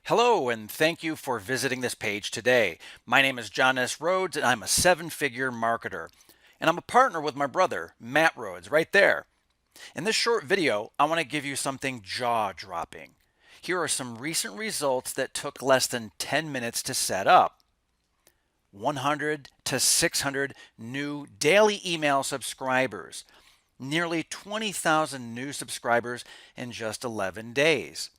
Hello, and thank you for visiting this page today. My name is John S. Rhodes, and I'm a seven-figure marketer. And I'm a partner with my brother, Matt Rhodes, right there. In this short video, I want to give you something jaw-dropping. Here are some recent results that took less than 10 minutes to set up. 100 to 600 new daily email subscribers. Nearly 20,000 new subscribers in just 11 days.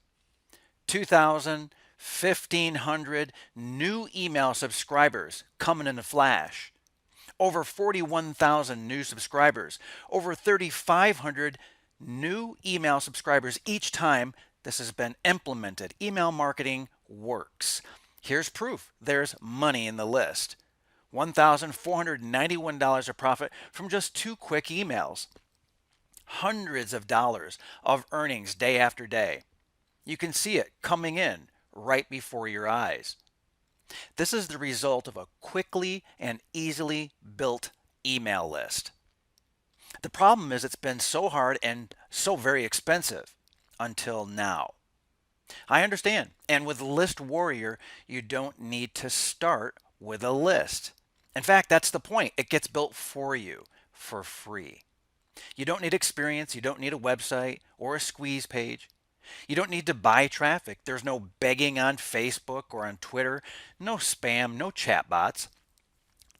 2,000, 1,500 new email subscribers coming in a flash. Over 41,000 new subscribers. Over 3,500 new email subscribers each time this has been implemented. Email marketing works. Here's proof. There's money in the list. $1,491 of profit from just 2 quick emails. Hundreds of dollars of earnings day after day. You can see it coming in right before your eyes. This is the result of a quickly and easily built email list. The problem is it's been so hard and so very expensive until now. I understand. And with List Warrior, you don't need to start with a list. In fact, that's the point. It gets built for you for free. You don't need experience. You don't need a website or a squeeze page. You don't need to buy traffic. There's no begging on Facebook or on Twitter, no spam, no chatbots.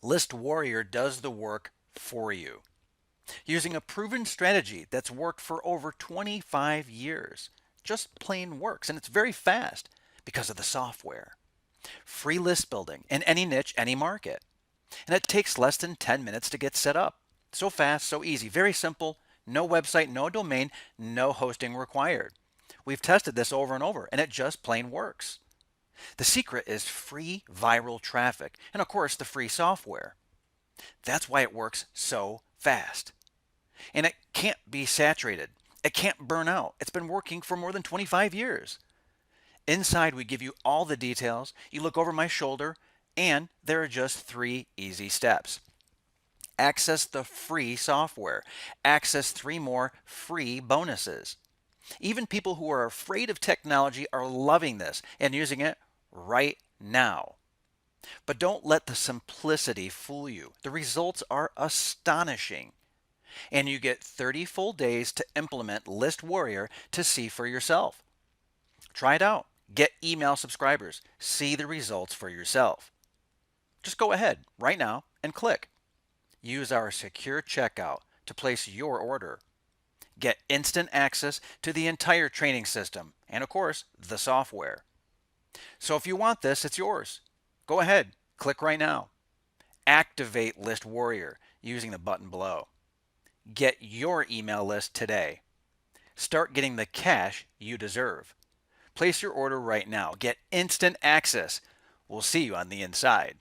List Warrior does the work for you using a proven strategy that's worked for over 25 years. Just plain works, and it's very fast because of the software. Free list building in any niche, any market. And it takes less than 10 minutes to get set up. So fast, so easy, very simple, no website, no domain, no hosting required. We've tested this over and over, and it just plain works. The secret is free viral traffic, and of course, the free software. That's why it works so fast. And it can't be saturated. It can't burn out. It's been working for more than 25 years. Inside, we give you all the details. You look over my shoulder, and there are just 3 easy steps. Access the free software. Access 3 more free bonuses. Even people who are afraid of technology are loving this and using it right now. But don't let the simplicity fool you. The results are astonishing. And you get 30 full days to implement List Warrior to see for yourself. Try it out. Get email subscribers. See the results for yourself. Just go ahead right now and click. Use our secure checkout to place your order. Get instant access to the entire training system and, of course, the software. So if you want this, it's yours. Go ahead, click right now. Activate List Warrior using the button below. Get your email list today. Start getting the cash you deserve. Place your order right now. Get instant access. We'll see you on the inside.